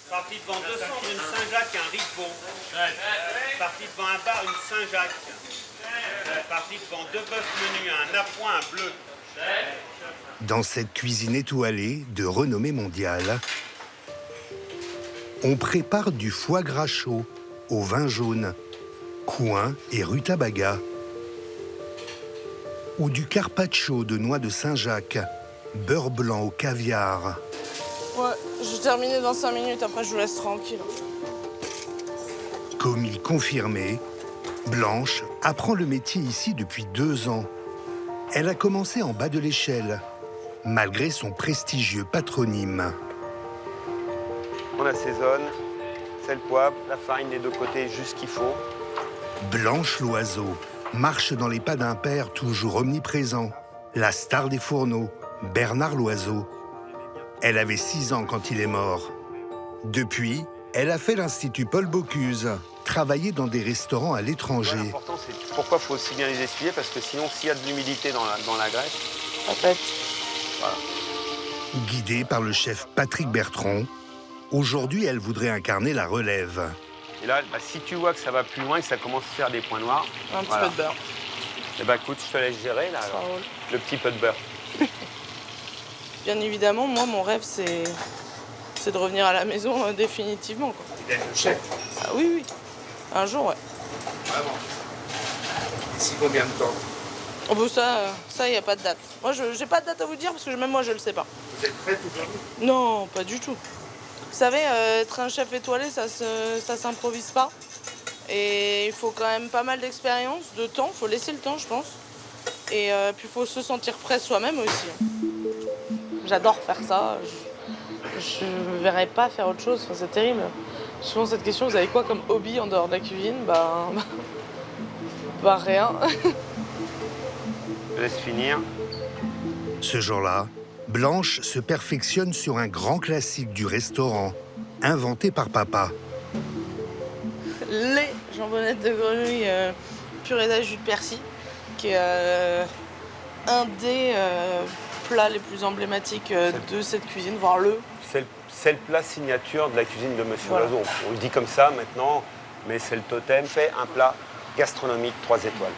Parti devant 200, une Saint-Jacques, un Rive-Bon. Parti devant un bar, une Saint-Jacques. Parti devant 2 bœufs menus, un appoint, un bleu. Dans cette cuisine étoilée de renommée mondiale, on prépare du foie gras chaud au vin jaune, coing et rutabaga, ou du carpaccio de noix de Saint-Jacques, beurre blanc au caviar. Ouais, je vais terminer dans 5 minutes, après je vous laisse tranquille. Commis confirmé, Blanche apprend le métier ici depuis 2 ans. Elle a commencé en bas de l'échelle, malgré son prestigieux patronyme. On assaisonne, sel, poivre, la farine des 2 côtés, juste ce qu'il faut. Blanche Loiseau marche dans les pas d'un père toujours omniprésent, la star des fourneaux, Bernard Loiseau. Elle avait 6 ans quand il est mort. Depuis, elle a fait l'Institut Paul Bocuse, travaillé dans des restaurants à l'étranger. L'important, c'est pourquoi il faut aussi bien les essuyer, parce que sinon, s'il y a de l'humidité dans la graisse, Ça pète. voilà. Guidée par le chef Patrick Bertrand, aujourd'hui, elle voudrait incarner la relève. Et là, si tu vois que ça va plus loin, que ça commence à faire des points noirs, Un petit peu de beurre. Eh ben, écoute, je te laisse gérer, là, Ça alors. roule. Le petit peu de beurre. Bien évidemment, moi, mon rêve, c'est de revenir à la maison définitivement, quoi. D'être le chef. Ah oui, oui. Un jour, ouais. Vraiment. D'ici combien de temps? Oh, bah, ça, y a pas de date. Moi, j'ai pas de date à vous dire, parce que même moi, je le sais pas. Vous êtes prête aujourd'hui? Non, pas du tout. Vous savez, être un chef étoilé, ça s'improvise pas. Et il faut quand même pas mal d'expérience, de temps. Il faut laisser le temps, je pense. Et puis, il faut se sentir prêt soi-même aussi. J'adore faire ça. Je ne verrais pas faire autre chose. Enfin, c'est terrible. Souvent, cette question, vous avez quoi comme hobby en dehors de la cuisine? Bah rien. Je laisse finir. Ce jour-là, Blanche se perfectionne sur un grand classique du restaurant, inventé par papa. Les jambonnettes de grenouille purée d'ajus de persil, qui est un des plats les plus emblématiques de cette cuisine, voire le. C'est le plat signature de la cuisine de Monsieur Voilà. Loiseau. On le dit comme ça maintenant, mais c'est le totem. Fait un plat gastronomique 3 étoiles.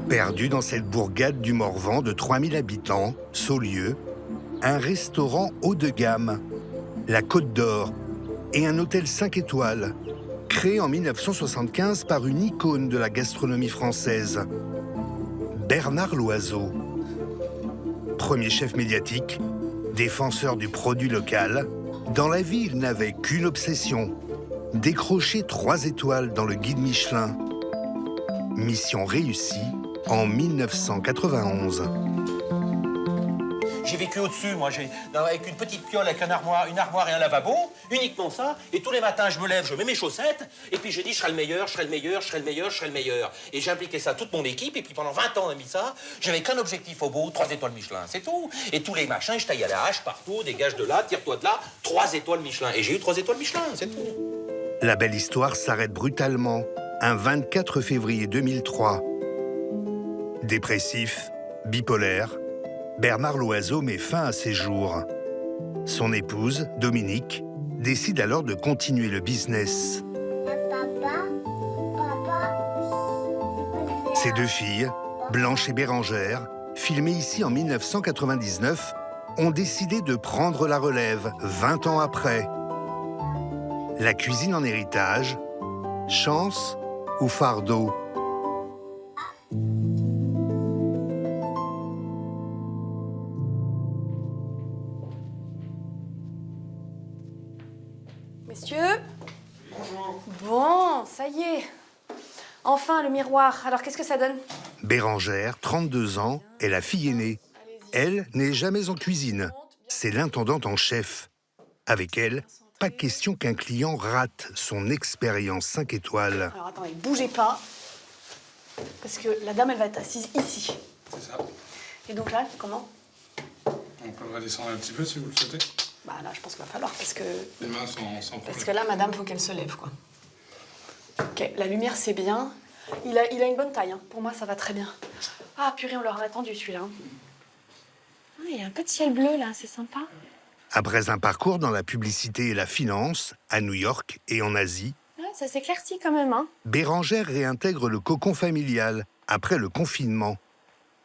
Perdu dans cette bourgade du Morvan de 3000 habitants, Saulieu, un restaurant haut de gamme, la Côte d'Or et un hôtel 5 étoiles, créé en 1975 par une icône de la gastronomie française, Bernard Loiseau. Premier chef médiatique, défenseur du produit local, dans la vie, il n'avait qu'une obsession, décrocher 3 étoiles dans le guide Michelin. Mission réussie en 1991. J'ai vécu au-dessus, moi, avec une petite piole, avec une armoire et un lavabo, uniquement ça. Et tous les matins, je me lève, je mets mes chaussettes, et puis j'ai dit, je serai le meilleur, je serai le meilleur, je serai le meilleur, je serai le meilleur. Et j'ai impliqué ça, toute mon équipe, et puis pendant 20 ans, on a mis ça. J'avais qu'un objectif au bout, 3 étoiles Michelin, c'est tout. Et tous les machins, je taille à la hache partout, dégage de là, tire-toi de là, 3 étoiles Michelin. Et j'ai eu 3 étoiles Michelin, c'est tout. La belle histoire s'arrête brutalement, un 24 février 2003. Dépressif, bipolaire, Bernard Loiseau met fin à ses jours. Son épouse, Dominique, décide alors de continuer le business. Ses 2 filles, Blanche et Bérangère, filmées ici en 1999, ont décidé de prendre la relève 20 ans après. La cuisine en héritage, chance ou fardeau? Messieurs? Bonjour. Bon, ça y est. Enfin, le miroir. Alors, qu'est-ce que ça donne? Bérangère, 32 ans, est la fille aînée. Elle n'est jamais en cuisine. C'est l'intendante en chef. Avec elle, pas question qu'un client rate son expérience 5 étoiles. Alors, attendez, bougez pas. Parce que la dame, elle va être assise ici. C'est ça. Et donc là, comment? On peut redescendre un petit peu si vous le souhaitez. Bah là, je pense qu'il va falloir, parce que... Les mains sont sans problème. Parce que là, madame, faut qu'elle se lève, quoi. Ok, la lumière, c'est bien. Il a une bonne taille, hein. Pour moi, ça va très bien. Ah, purée, on l'aura attendu, celui-là. Il y a un peu de ciel bleu là, c'est sympa. Après un parcours dans la publicité et la finance, à New York et en Asie, Ouais, ça s'éclaircit quand même, hein. Bérengère réintègre le cocon familial après le confinement,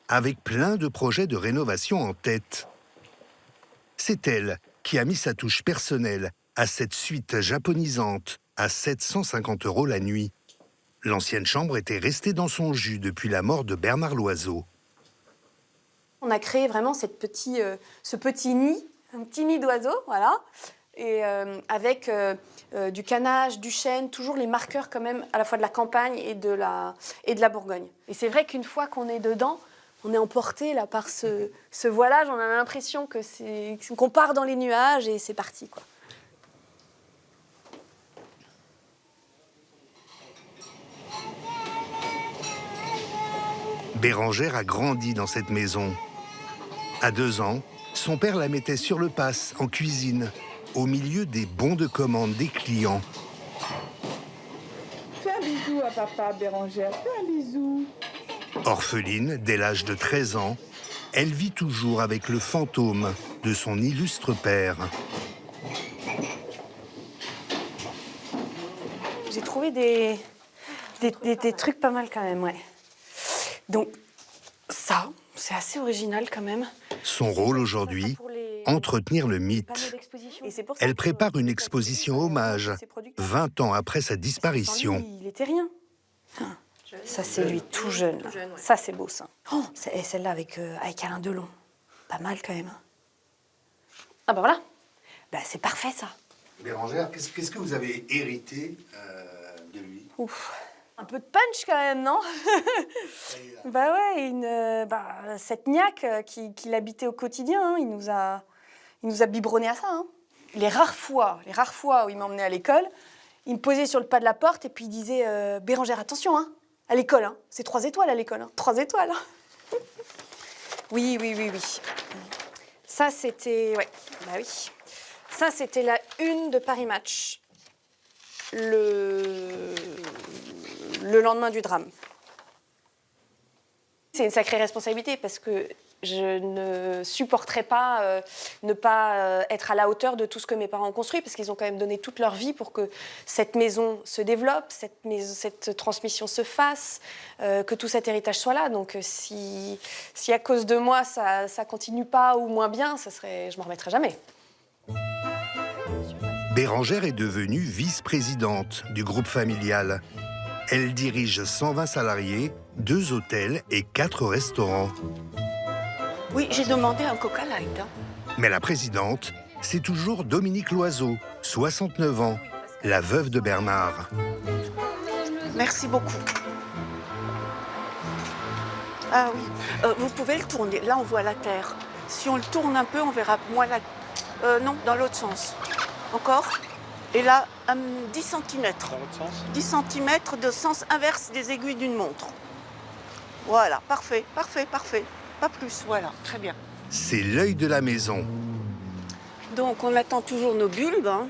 avec plein de projets de rénovation en tête. C'est elle qui a mis sa touche personnelle à cette suite japonisante à 750 € la nuit. L'ancienne chambre était restée dans son jus depuis la mort de Bernard Loiseau. On a créé vraiment ce petit nid, un petit nid d'oiseaux, voilà. Et avec du canage, du chêne, toujours les marqueurs quand même à la fois de la campagne et de la Bourgogne. Et c'est vrai qu'une fois qu'on est dedans, on est emporté là par ce voilage, on a l'impression qu'on part dans les nuages et c'est parti, quoi. Bérengère a grandi dans cette maison. À 2 ans, son père la mettait sur le pass en cuisine, au milieu des bons de commande des clients. Fais un bisou à papa, Bérengère, fais un bisou. Orpheline, dès l'âge de 13 ans, elle vit toujours avec le fantôme de son illustre père. J'ai trouvé des trucs pas mal quand même, ouais. Donc, ça, c'est assez original quand même. Son rôle aujourd'hui, entretenir le mythe. Elle prépare une exposition hommage, 20 ans après sa disparition. Il était rien. Ça, c'est lui tout jeune. Là. Ça, c'est beau, ça. Oh, et celle-là avec Alain Delon. Pas mal quand même. Ah bah voilà. Bah, c'est parfait, ça. Bérengère, qu'est-ce que vous avez hérité de lui? Ouf. Un peu de punch quand même, non? Bah ouais, cette niaque qu'il habitait au quotidien, hein, il nous a biberonné à ça. Hein. Les rares fois où il m'emmenait à l'école, il me posait sur le pas de la porte et puis il disait Bérengère, attention, hein, à l'école, hein, c'est 3 étoiles à l'école, hein, 3 étoiles. Hein. Oui. Ça, c'était... Ouais, bah oui. Ça, c'était la une de Paris Match. Le lendemain du drame. C'est une sacrée responsabilité parce que je ne supporterais pas ne pas être à la hauteur de tout ce que mes parents ont construit parce qu'ils ont quand même donné toute leur vie pour que cette maison se développe, cette transmission se fasse, que tout cet héritage soit là. Donc si à cause de moi ça continue pas ou moins bien, je m'en remettrai jamais. Bérengère est devenue vice-présidente du groupe familial. Elle dirige 120 salariés, 2 hôtels et 4 restaurants. Oui, j'ai demandé un Coca Light. Hein. Mais la présidente, c'est toujours Dominique Loiseau, 69 ans, la veuve de Bernard. Merci beaucoup. Ah oui, vous pouvez le tourner. Là, on voit la terre. Si on le tourne un peu, on verra moins la... non, dans l'autre sens. Encore. Et là, 10 cm. Dans l'autre sens 10 cm de sens inverse des aiguilles d'une montre. Voilà, parfait. Pas plus, voilà, très bien. C'est l'œil de la maison. Donc, on attend toujours nos bulbes. Hein.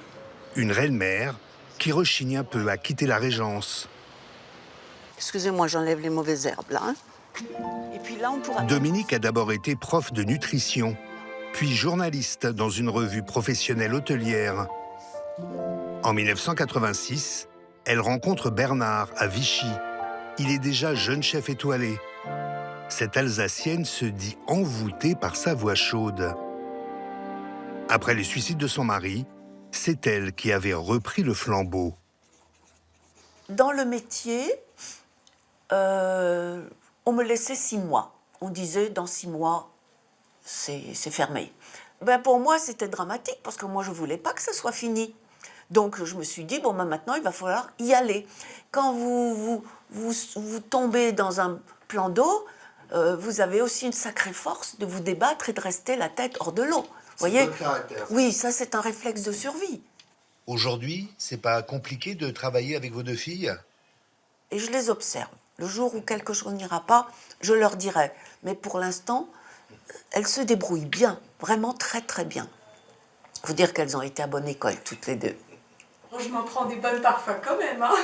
Une reine-mère qui rechigne un peu à quitter la régence. Excusez-moi, j'enlève les mauvaises herbes, là. Hein. Et puis là, on pourra... Dominique a d'abord été prof de nutrition, puis journaliste dans une revue professionnelle hôtelière. En 1986, elle rencontre Bernard à Vichy. Il est déjà jeune chef étoilé. Cette Alsacienne se dit envoûtée par sa voix chaude. Après le suicide de son mari, c'est elle qui avait repris le flambeau. Dans le métier, on me laissait 6 mois. On disait, dans 6 mois, c'est fermé. Ben pour moi, c'était dramatique, parce que moi, je ne voulais pas que ça soit fini. Donc, je me suis dit, bon, ben maintenant, il va falloir y aller. Quand vous tombez dans un plan d'eau, vous avez aussi une sacrée force de vous débattre et de rester la tête hors de l'eau. C'est votre caractère. Oui, ça, c'est un réflexe de survie. Aujourd'hui, c'est pas compliqué de travailler avec vos 2 filles? Et je les observe. Le jour où quelque chose n'ira pas, je leur dirai. Mais pour l'instant, elles se débrouillent bien, vraiment très très bien. Il faut dire qu'elles ont été à bonne école, toutes les 2. Oh, je m'en prends des bonnes parfois quand même, hein.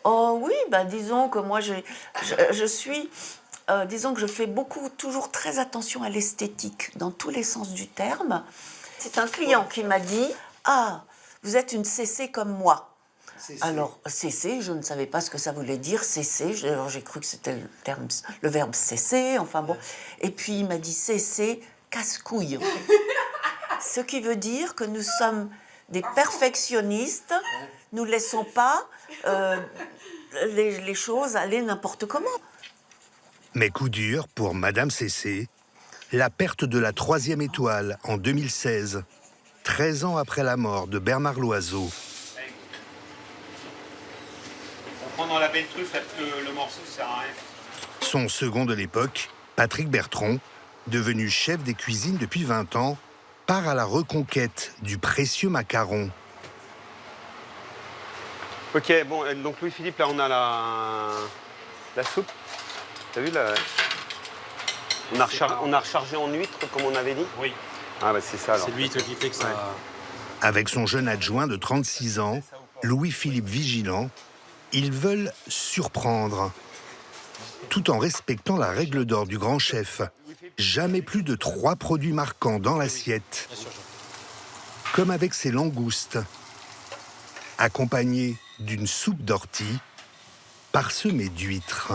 Oh oui, bah disons que moi, je suis disons que je fais toujours très attention à l'esthétique, dans tous les sens du terme. C'est un client qui m'a dit « Ah, vous êtes une CC comme moi ». Alors, CC, je ne savais pas ce que ça voulait dire, CC, j'ai cru que c'était le verbe cesser, enfin bon. Et puis il m'a dit CC, casse-couille. Ce qui veut dire que nous sommes des perfectionnistes, nous ne laissons pas les choses aller n'importe comment. Mais coup dur pour Madame CC, la perte de la 3e étoile en 2016, 13 ans après la mort de Bernard Loiseau. On prend dans la belle truffe, le morceau sert à rien. Son second de l'époque, Patrick Bertron, devenu chef des cuisines depuis 20 ans, part à la reconquête du précieux macaron. Ok, bon, donc Louis-Philippe, là on a la soupe. T'as vu là? On a rechargé en huître comme on avait dit? Oui. Ah bah c'est ça alors. C'est l'huître qui fait que ça... Ouais. Avec son jeune adjoint de 36 ans, Louis-Philippe Vigilant, ils veulent surprendre, tout en respectant la règle d'or du grand chef. Jamais plus de 3 produits marquants dans l'assiette. Comme avec ses langoustes, accompagnées d'une soupe d'ortie parsemée d'huîtres.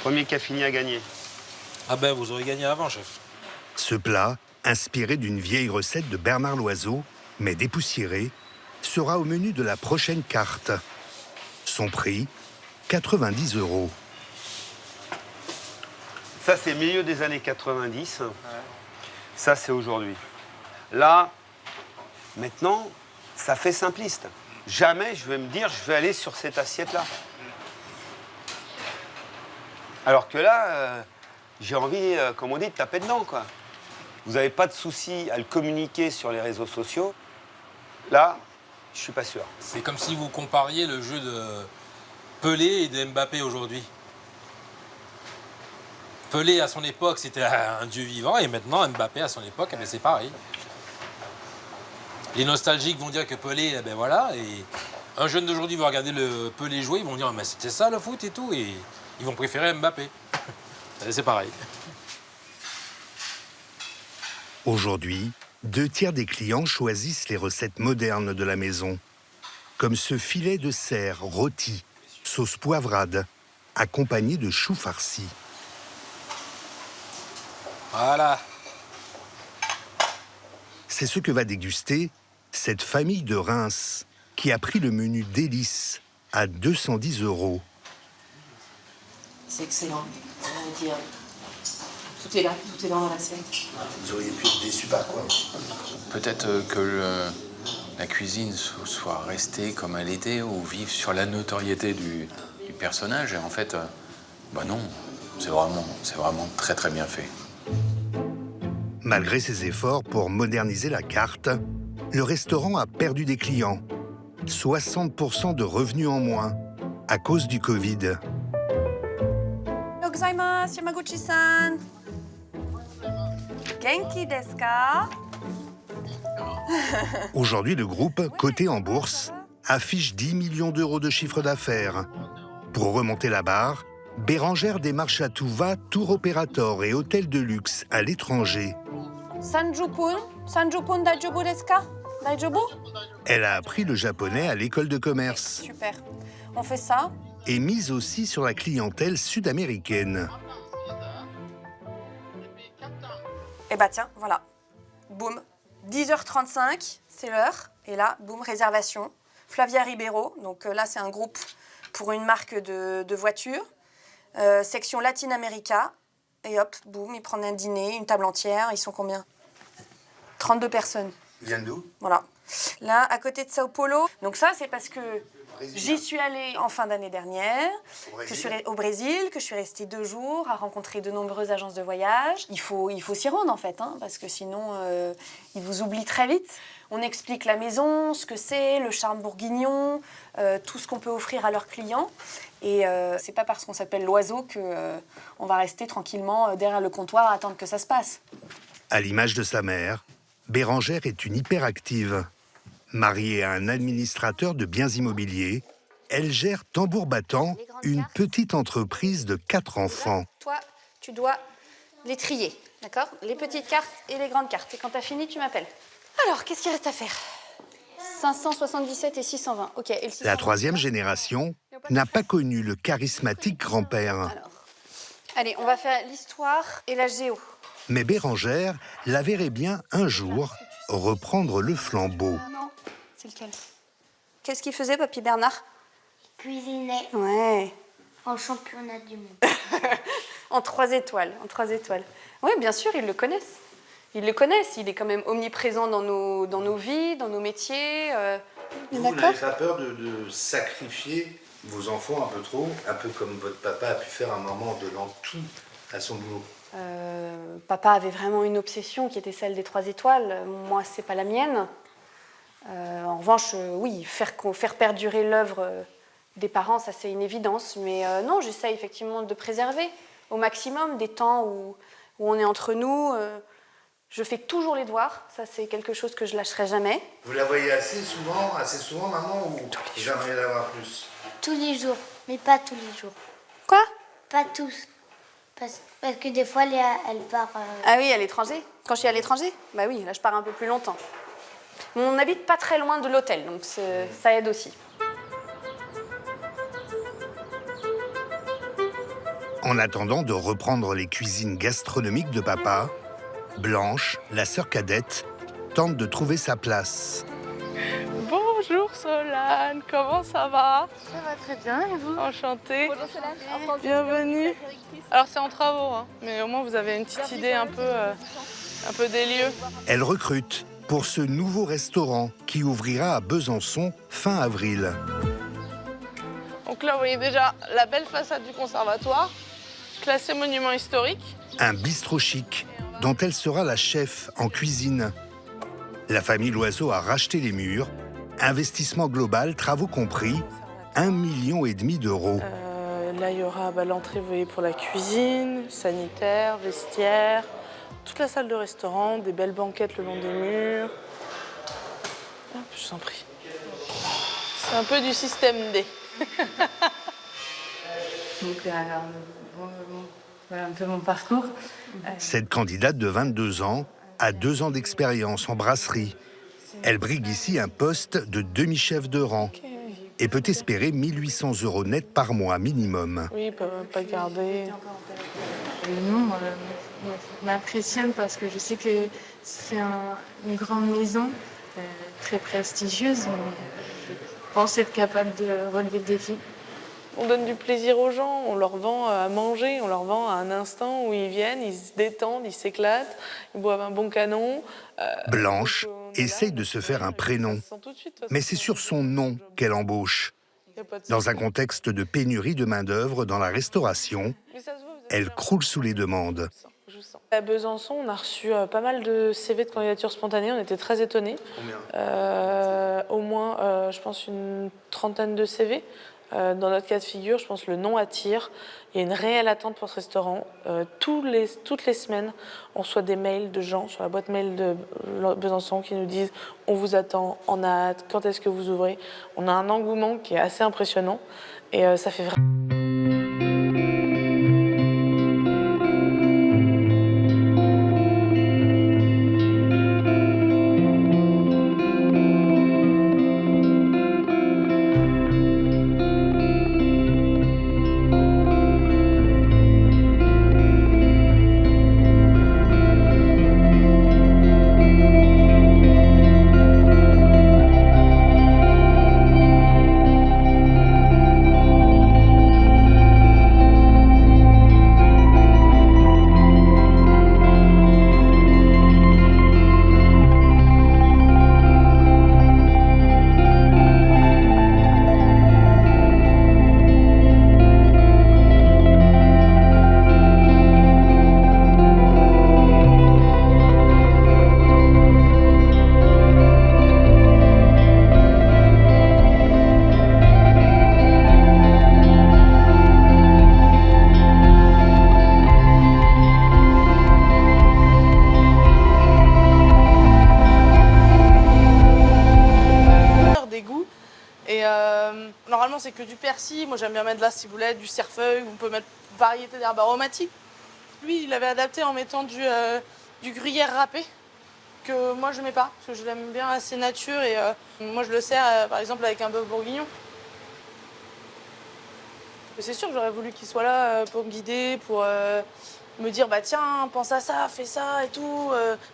Premier qui a fini à gagner. Ah ben, vous aurez gagné avant, chef. Ce plat, inspiré d'une vieille recette de Bernard Loiseau, mais dépoussiéré, sera au menu de la prochaine carte. Son prix, 90 €. Ça, c'est milieu des années 90. Ouais. Ça, c'est aujourd'hui. Là, maintenant, ça fait simpliste. Jamais je vais me dire, je vais aller sur cette assiette-là. Alors que là, j'ai envie, comme on dit, de taper dedans, quoi. Vous n'avez pas de souci à le communiquer sur les réseaux sociaux. Là, je suis pas sûr. C'est comme si vous compariez le jeu de Pelé et de Mbappé aujourd'hui. Pelé, à son époque, c'était un dieu vivant, et maintenant, Mbappé, à son époque, eh bien, c'est pareil. Les nostalgiques vont dire que Pelé, eh ben voilà, et un jeune d'aujourd'hui va regarder le Pelé jouer, ils vont dire, mais c'était ça le foot et tout, et ils vont préférer Mbappé. C'est pareil. Aujourd'hui, 2 tiers des clients choisissent les recettes modernes de la maison, comme ce filet de cerf rôti, sauce poivrade, accompagné de choux farcis. Voilà. C'est ce que va déguster cette famille de Reims, qui a pris le menu délice à 210 €. C'est excellent. Tout est là, tout est dans l'assiette. Vous auriez pu être déçu par quoi? Peut-être que la cuisine soit restée comme elle était, ou vivre sur la notoriété du personnage. Et en fait, bah non, c'est vraiment très très bien fait. Malgré ses efforts pour moderniser la carte, le restaurant a perdu des clients. 60% de revenus en moins à cause du Covid. Gozaimasu, Yamaguchi-san. Genki desu ka? Aujourd'hui, le groupe, coté en bourse, affiche 10 millions € de chiffre d'affaires. Pour remonter la barre, Bérangère démarche à tout va tour opérateur et hôtel de luxe à l'étranger. Sanjupun daijoubu desu ka? Daijoubu? Elle a appris le japonais à l'école de commerce. Super. On fait ça. Et mise aussi sur la clientèle sud-américaine. Et bah tiens, voilà. Boum. 10h35, c'est l'heure. Et là, boum, réservation. Flavia Ribeiro. Donc là, c'est un groupe pour une marque de voitures. Section Latin America. Et hop, boum, ils prennent un dîner, une table entière. Ils sont combien? 32 personnes. Ils viennent d'où? Voilà. Là, à côté de Sao Paulo. Donc ça, c'est parce que j'y suis allée en fin d'année dernière, au Brésil, que je suis restée 2 jours à rencontrer de nombreuses agences de voyage. Il faut s'y rendre en fait, hein, parce que sinon, ils vous oublient très vite. On explique la maison, ce que c'est, le charme bourguignon, tout ce qu'on peut offrir à leurs clients. Et c'est pas parce qu'on s'appelle Loiseau qu'on va rester tranquillement derrière le comptoir à attendre que ça se passe. À l'image de sa mère, Bérangère est une hyperactive. Mariée à un administrateur de biens immobiliers, Elle gère tambour battant, une petite entreprise de 4 enfants. Toi, tu dois les trier, d'accord? Les petites cartes et les grandes cartes. Et quand tu as fini, tu m'appelles. Alors, qu'est-ce qu'il reste à faire? 577 et 620. Ok. Et le 620, La 3e génération n'a pas connu le charismatique grand-père. Allez, on va faire l'histoire et la géo. Mais Bérengère la verrait bien un jour reprendre le flambeau. Non, c'est lequel? Qu'est-ce qu'il faisait, Papy Bernard? Cuisiner. Ouais. En championnat du monde. En 3 étoiles, en 3 étoiles. Oui, bien sûr, ils le connaissent. Ils le connaissent, il est quand même omniprésent dans nos vies, dans nos métiers. Vous n'avez pas peur de sacrifier vos enfants un peu trop, un peu comme votre papa a pu faire un moment en donnant tout à son boulot? Papa avait vraiment une obsession qui était celle des 3 étoiles. Moi, c'est pas la mienne. En revanche, oui, faire perdurer l'œuvre des parents, ça c'est une évidence. Mais non, j'essaie effectivement de préserver au maximum des temps où on est entre nous. Je fais toujours les devoirs, ça c'est quelque chose que je lâcherai jamais. Vous la voyez assez souvent, maman, ou j'aimerais la voir plus? Tous les jours, mais pas tous les jours. Quoi? Pas tous. Parce que des fois, elle part... Ah oui, à l'étranger? Quand je suis à l'étranger? Bah oui, là je pars un peu plus longtemps. On n'habite pas très loin de l'hôtel, donc ça aide aussi. En attendant de reprendre les cuisines gastronomiques de papa, Blanche, la sœur cadette, tente de trouver sa place. Bonjour Solane, comment ça va? Ça va très bien, et vous? Enchantée. Bonjour Solane. Bienvenue. Alors c'est en travaux, hein, mais au moins vous avez une petite idée un peu des lieux. Elle recrute pour ce nouveau restaurant qui ouvrira à Besançon fin avril. Donc là, vous voyez déjà la belle façade du conservatoire, classée monument historique. Un bistrot chic dont elle sera la chef en cuisine. La famille Loiseau a racheté les murs. Investissement global, travaux compris, 1,5 million d'euros. Là, il y aura l'entrée, vous voyez, pour la cuisine, sanitaire, vestiaire, toute la salle de restaurant, des belles banquettes le long des murs. Hop, je vous en prie. C'est un peu du système D. Donc, voilà un peu mon parcours. Cette candidate de 22 ans a 2 ans d'expérience en brasserie. Elle brigue ici un poste de demi-chef de rang et peut espérer 1 800 € net par mois minimum. Oui, pas garder. Le nom m'impressionne parce que je sais que c'est une grande maison, très prestigieuse, mais je pense être capable de relever le défi. On donne du plaisir aux gens, on leur vend à manger, on leur vend à un instant où ils viennent, ils se détendent, ils s'éclatent, ils boivent un bon canon. Blanche essaye de se faire un prénom, mais c'est sur son nom qu'elle embauche. Dans un contexte de pénurie de main-d'œuvre dans la restauration, elle croule sous les demandes. À Besançon, on a reçu pas mal de CV de candidature spontanée, on était très étonnés. Combien? Au moins, je pense, une 30aine de CV. Dans notre cas de figure, je pense que le nom attire. Il y a une réelle attente pour ce restaurant. Toutes les semaines, on reçoit des mails de gens sur la boîte mail de Besançon qui nous disent « On vous attend, on a hâte, quand est-ce que vous ouvrez ?» On a un engouement qui est assez impressionnant et ça fait vraiment... généralement, c'est que du persil. Moi, j'aime bien mettre de la ciboulette, du cerfeuil. On peut mettre variété d'herbes aromatiques. Lui, il avait adapté en mettant du gruyère râpé, que moi, je mets pas, parce que je l'aime bien assez nature. Et moi, je le sers, par exemple, avec un bœuf bourguignon. C'est sûr que j'aurais voulu qu'il soit là pour me guider, pour me dire bah tiens, pense à ça, fais ça et tout.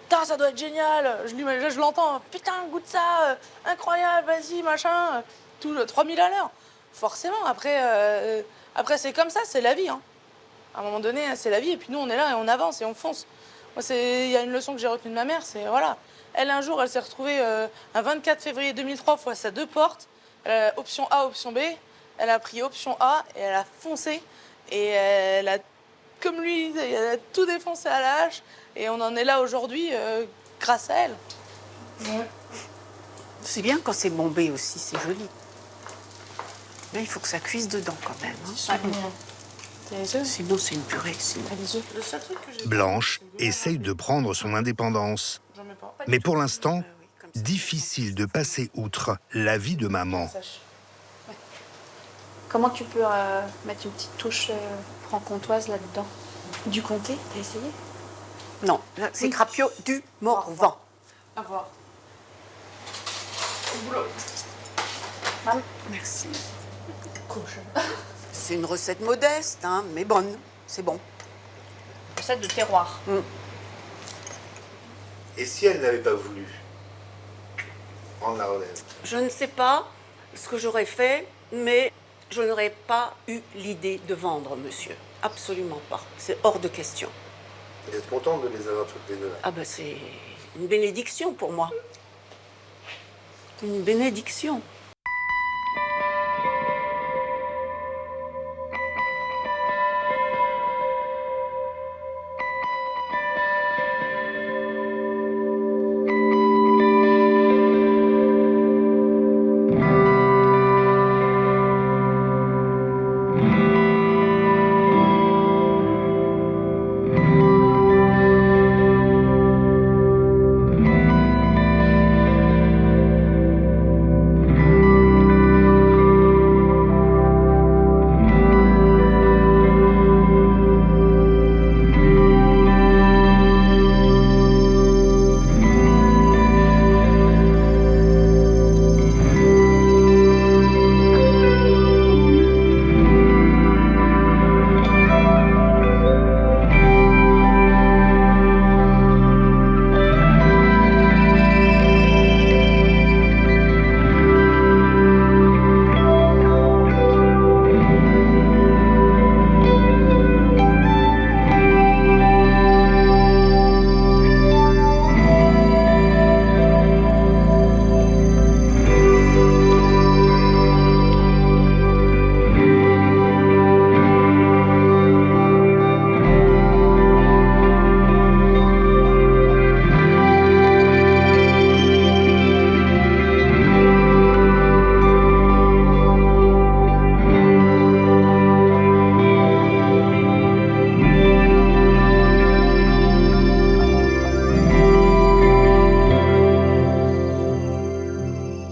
Putain, ça doit être génial. Je l'entends, putain, goûte ça, incroyable, vas-y, machin. Tout 3000 à l'heure. Forcément, après c'est comme ça, c'est la vie. Hein. À un moment donné, c'est la vie. Et puis nous, on est là et on avance et on fonce. Moi, il y a une leçon que j'ai retenue de ma mère, c'est voilà. Elle, un jour, elle s'est retrouvée un 24 février 2003 face à 2 portes. Option A, option B. Elle a pris option A et elle a foncé. Et elle a, comme lui, elle a tout défoncé à la hache. Et on en est là aujourd'hui grâce à elle. Ouais. C'est bien quand c'est bombé aussi, c'est joli. Là, il faut que ça cuise dedans quand même. Hein. Sinon, c'est une purée. Blanche essaye de prendre son indépendance. Mais pour l'instant, difficile de passer outre la vie de maman. Comment tu peux mettre une petite touche franc-comtoise là-dedans? Du comté, t'as essayé? Non, c'est Crapio du Morvan. À voir. Merci. C'est une recette modeste, hein, mais bonne. C'est bon. Recette de terroir. Et si elle n'avait pas voulu prendre la relève? Je ne sais pas ce que j'aurais fait, mais je n'aurais pas eu l'idée de vendre, monsieur. Absolument pas. C'est hors de question. Vous êtes contente de les avoir toutes les deux là? Ah ben c'est une bénédiction pour moi. Une bénédiction.